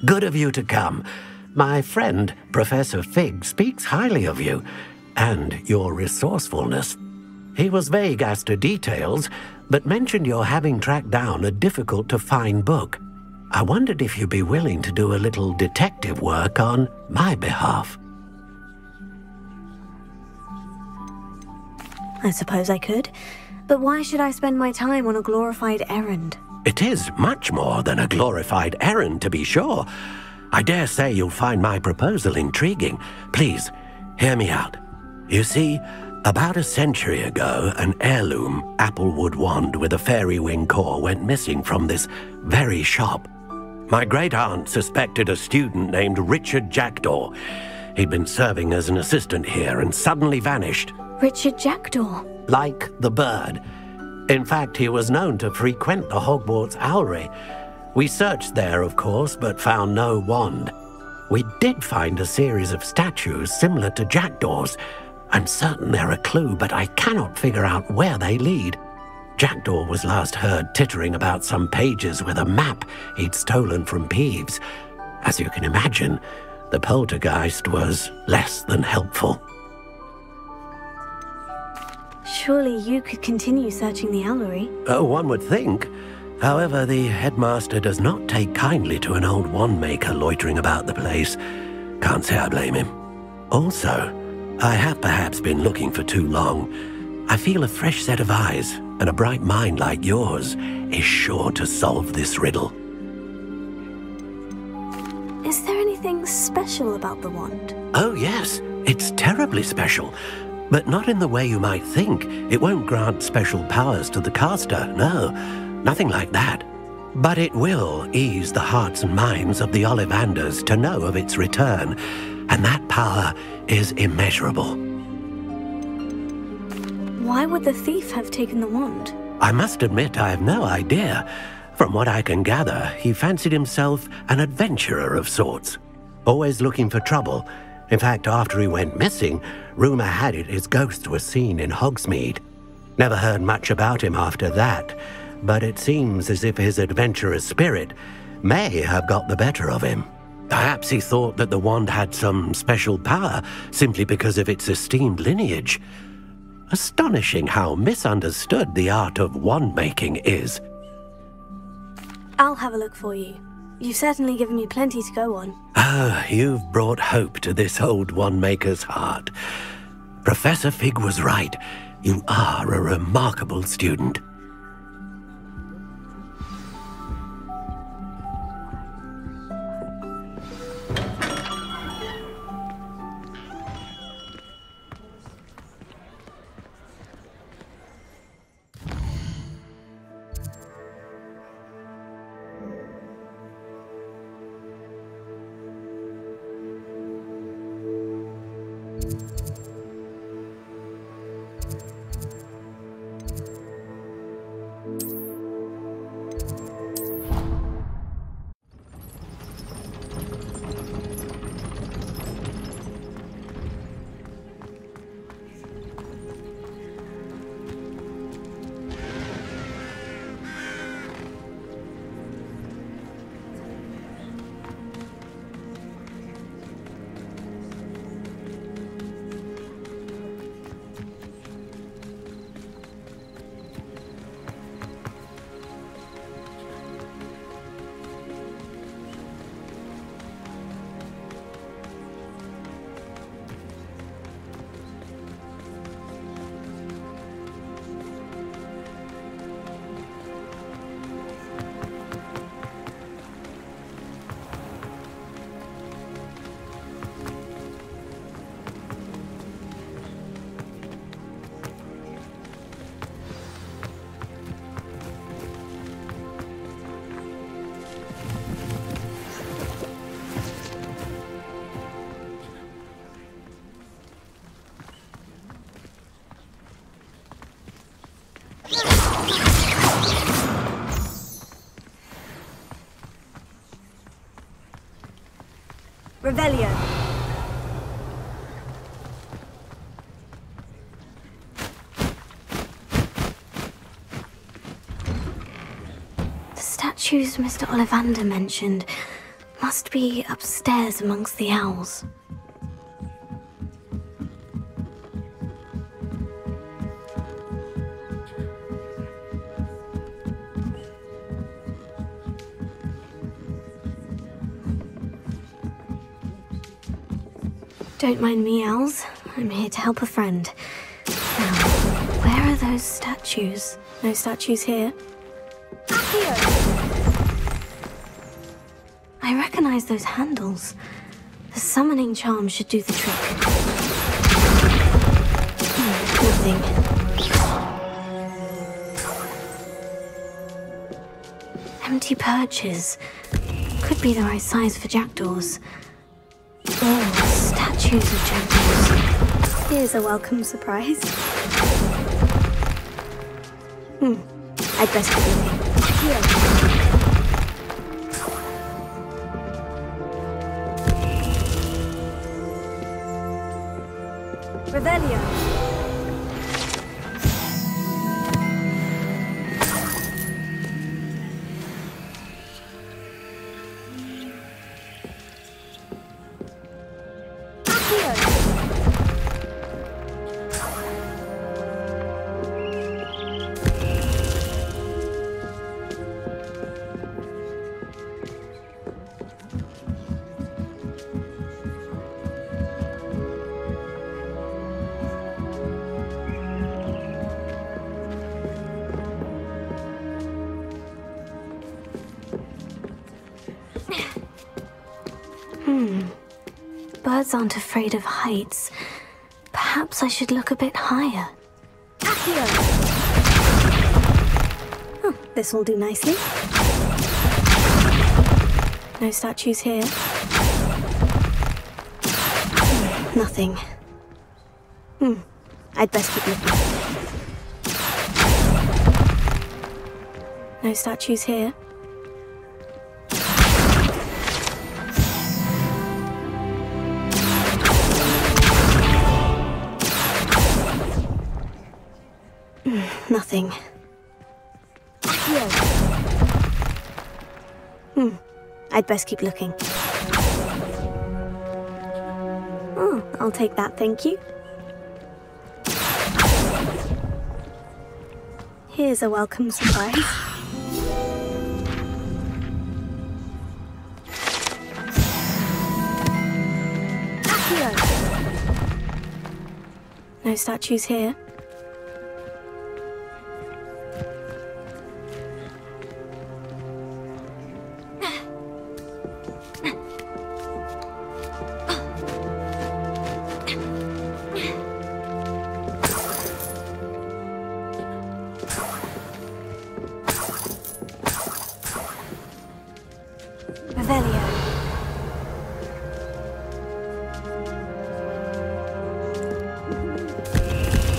Good of you to come. My friend, Professor Fig, speaks highly of you and your resourcefulness. He was vague as to details, but mentioned your having tracked down a difficult-to-find book. I wondered if you'd be willing to do a little detective work on my behalf. I suppose I could, but why should I spend my time on a glorified errand? It is much more than a glorified errand, to be sure. I dare say you'll find my proposal intriguing. Please, hear me out. You see, about a century ago, an heirloom applewood wand with a fairy wing core went missing from this very shop. My great-aunt suspected a student named Richard Jackdaw. He'd been serving as an assistant here and suddenly vanished. Richard Jackdaw? Like the bird. In fact, he was known to frequent the Hogwarts Owlery. We searched there, of course, but found no wand. We did find a series of statues similar to Jackdaw's. I'm certain they're a clue, but I cannot figure out where they lead. Jackdaw was last heard tittering about some pages with a map he'd stolen from Peeves. As you can imagine, the poltergeist was less than helpful. Surely you could continue searching the Owlery. Oh, one would think. However, the headmaster does not take kindly to an old wand-maker loitering about the place. Can't say I blame him. Also, I have perhaps been looking for too long. I feel a fresh set of eyes, and a bright mind like yours is sure to solve this riddle. Is there anything special about the wand? Oh yes, it's terribly special. But not in the way you might think. It won't grant special powers to the caster, no. Nothing like that. But it will ease the hearts and minds of the Ollivanders to know of its return, and that power is immeasurable. Why would the thief have taken the wand? I must admit I have no idea. From what I can gather, he fancied himself an adventurer of sorts, always looking for trouble. In fact, after he went missing, rumor had it his ghost was seen in Hogsmeade. Never heard much about him after that, but it seems as if his adventurous spirit may have got the better of him. Perhaps he thought that the wand had some special power simply because of its esteemed lineage. Astonishing how misunderstood the art of wand-making is. I'll have a look for you. You've certainly given me plenty to go on. Ah, you've brought hope to this old wand-maker's heart. Professor Fig was right. You are a remarkable student. Revelio. The statues Mr. Ollivander mentioned, Must be upstairs amongst the owls. Don't mind me, owls. I'm here to help a friend. Now, where are those statues? No statues here. Here! I recognize those handles. The summoning charm should do the trick. Nothing. Empty perches. Could be the right size for jackdaws. Oh, statues of jackdaws. Here's a welcome surprise. I'd best keep looking. Here. Revelio. Birds aren't afraid of heights. Perhaps I should look a bit higher. Oh, this will do nicely. No statues here. Nothing. I'd best keep looking. No statues here. Nothing. I'd best keep looking. Oh, I'll take that, thank you. Here's a welcome surprise. No statues here.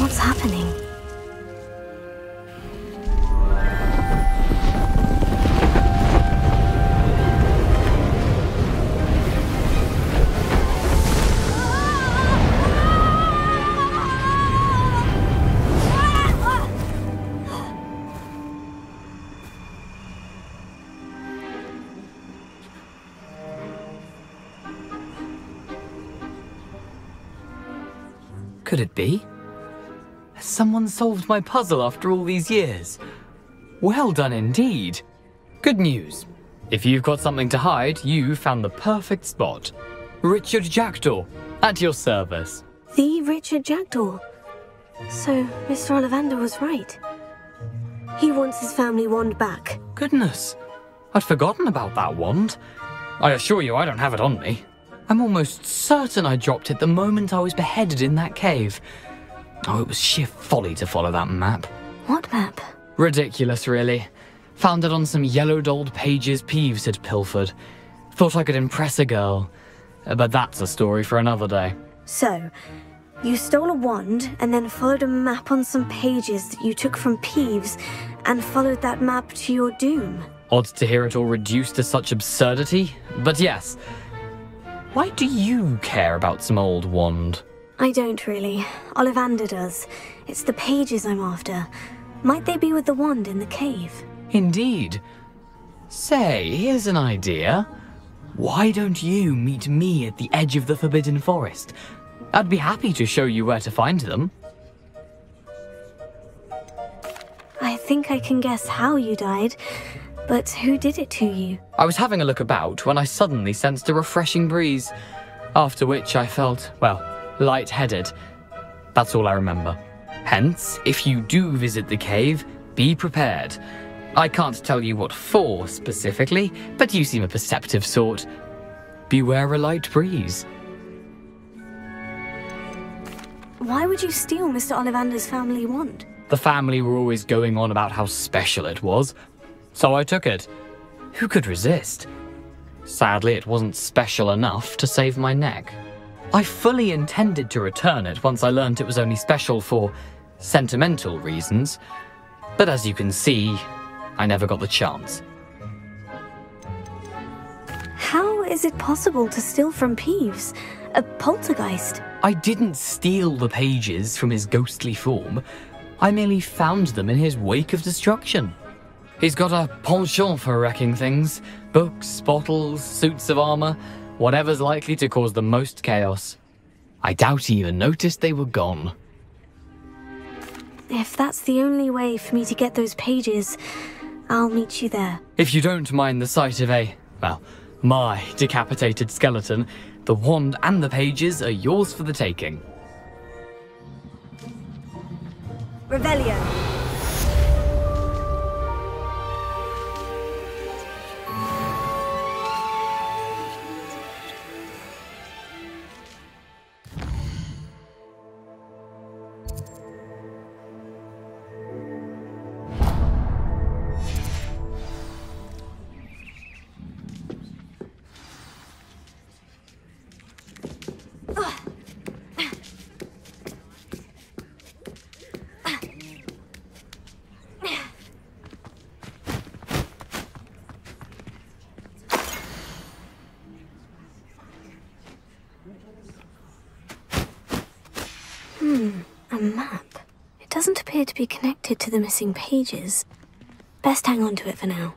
What's happening? Could it be? Has someone solved my puzzle after all these years? Well done indeed. Good news. If you've got something to hide, you found the perfect spot. Richard Jackdaw, at your service. The Richard Jackdaw. So, Mr. Ollivander was right. He wants his family wand back. Goodness, I'd forgotten about that wand. I assure you I don't have it on me. I'm almost certain I dropped it the moment I was beheaded in that cave. Oh, it was sheer folly to follow that map. What map? Ridiculous, really. Found it on some yellowed old pages Peeves had pilfered. Thought I could impress a girl. But that's a story for another day. So, you stole a wand and then followed a map on some pages that you took from Peeves and followed that map to your doom. Odd to hear it all reduced to such absurdity, but yes. Why do you care about some old wand? I don't really. Ollivander does. It's the pages I'm after. Might they be with the wand in the cave? Indeed. Say, here's an idea. Why don't you meet me at the edge of the Forbidden Forest? I'd be happy to show you where to find them. I think I can guess how you died, but who did it to you? I was having a look about when I suddenly sensed a refreshing breeze, after which I felt, well, lightheaded. That's all I remember. Hence, if you do visit the cave, be prepared. I can't tell you what for specifically, but you seem a perceptive sort. Beware a light breeze. Why would you steal Mr. Ollivander's family wand? The family were always going on about how special it was, so I took it. Who could resist? Sadly, it wasn't special enough to save my neck. I fully intended to return it once I learned it was only special for sentimental reasons, but as you can see, I never got the chance. How is it possible to steal from Peeves, a poltergeist? I didn't steal the pages from his ghostly form. I merely found them in his wake of destruction. He's got a penchant for wrecking things. Books, bottles, suits of armor, whatever's likely to cause the most chaos. I doubt he even noticed they were gone. If that's the only way for me to get those pages, I'll meet you there. If you don't mind the sight of my decapitated skeleton, the wand and the pages are yours for the taking. Revelio. A map. It doesn't appear to be connected to the missing pages. Best hang on to it for now.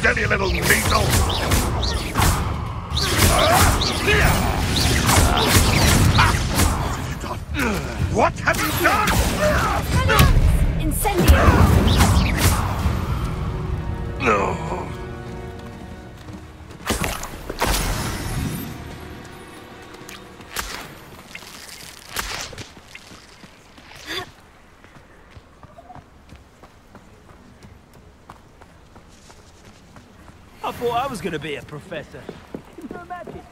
Steady, little weasel! What have you done? Incendio! No. I thought I was going to be a professor. Imagine.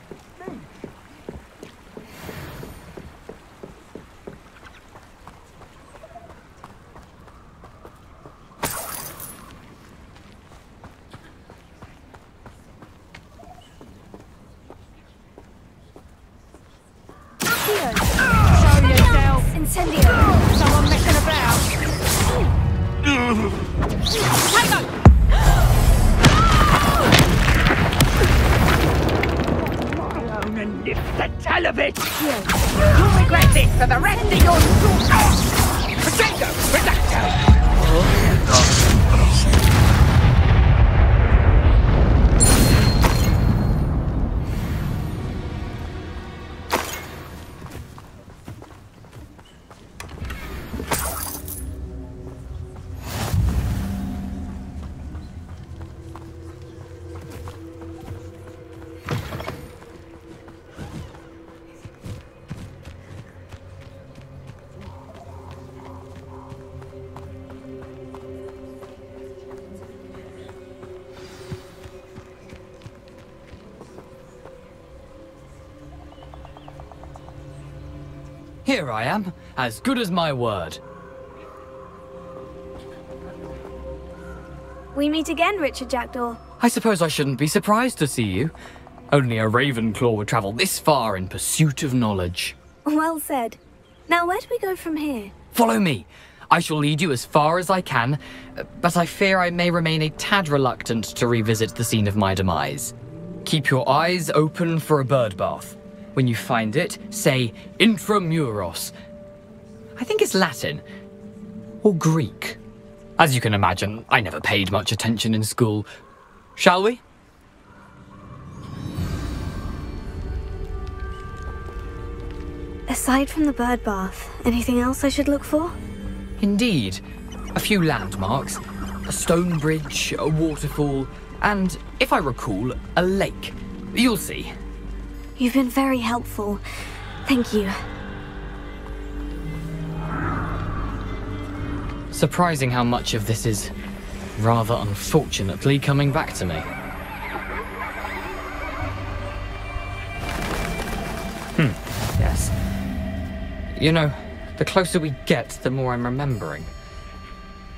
Show yourself! Incendio! Someone messing about. Tango! sniff the tail of it! You'll regret this for the rest of your life! Potato! Potato! Here I am, as good as my word. We meet again, Richard Jackdaw. I suppose I shouldn't be surprised to see you. Only a Ravenclaw would travel this far in pursuit of knowledge. Well said. Now, where do we go from here? Follow me. I shall lead you as far as I can, but I fear I may remain a tad reluctant to revisit the scene of my demise. Keep your eyes open for a bird bath. When you find it, say Intramuros. I think it's Latin. Or Greek. As you can imagine, I never paid much attention in school. Shall we? Aside from the bird bath, anything else I should look for? Indeed. A few landmarks. A stone bridge, a waterfall, and, if I recall, a lake. You'll see. You've been very helpful. Thank you. Surprising how much of this is, rather unfortunately, coming back to me. Yes. You know, the closer we get, the more I'm remembering.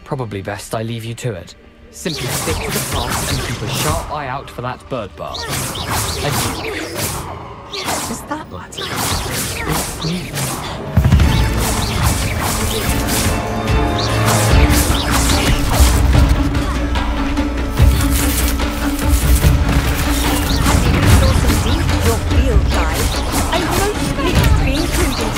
Probably best I leave you to it. Simply stick to the path and keep a sharp eye out for that bird bath. Is that Latin? Your field guide. I'm most pleased to be included.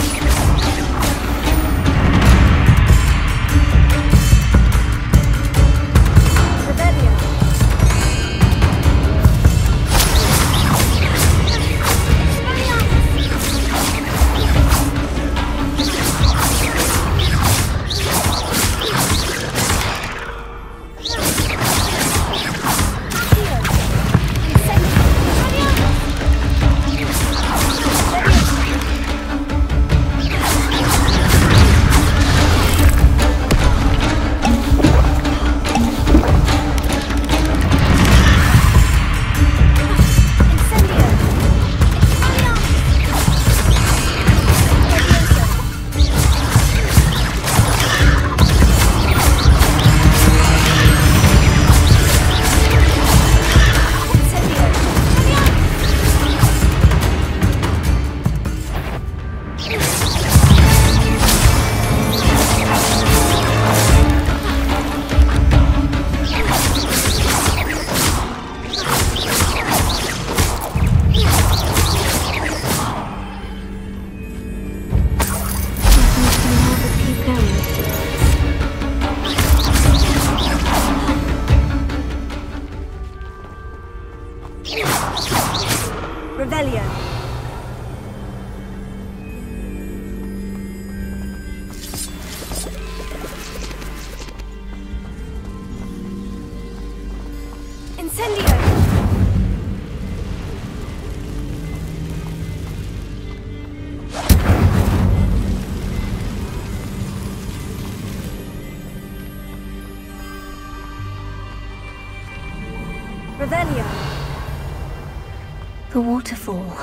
The waterfall.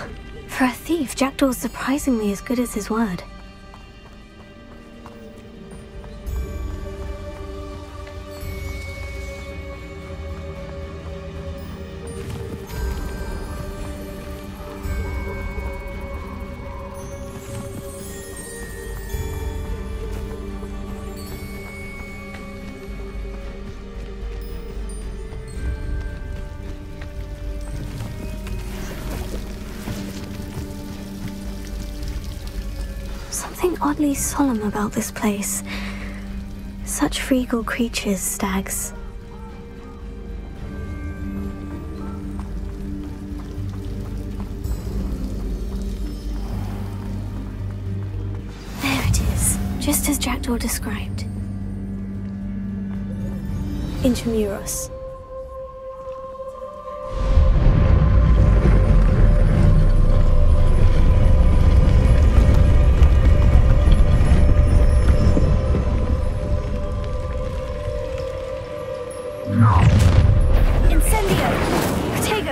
For a thief, Jackdaw's surprisingly as good as his word. Something oddly solemn about this place. Such regal creatures, stags. There it is, just as Jackdaw described. Intramuros.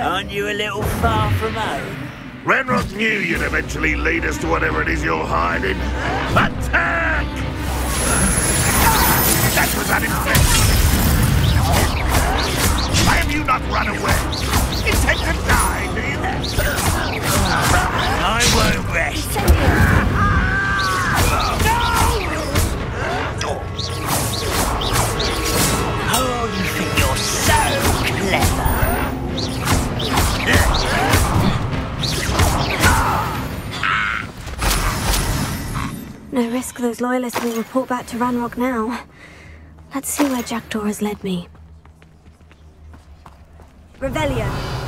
Aren't you a little far from home? Renrock knew you'd eventually lead us to whatever it is you're hiding. Attack! That was unimpressive. Why have you not run away? Intend to die, do you? I won't rest. Oh, you think you're so clever. No risk those loyalists will report back to Ranrock now. Let's see where Jackdaw has led me. Revelio.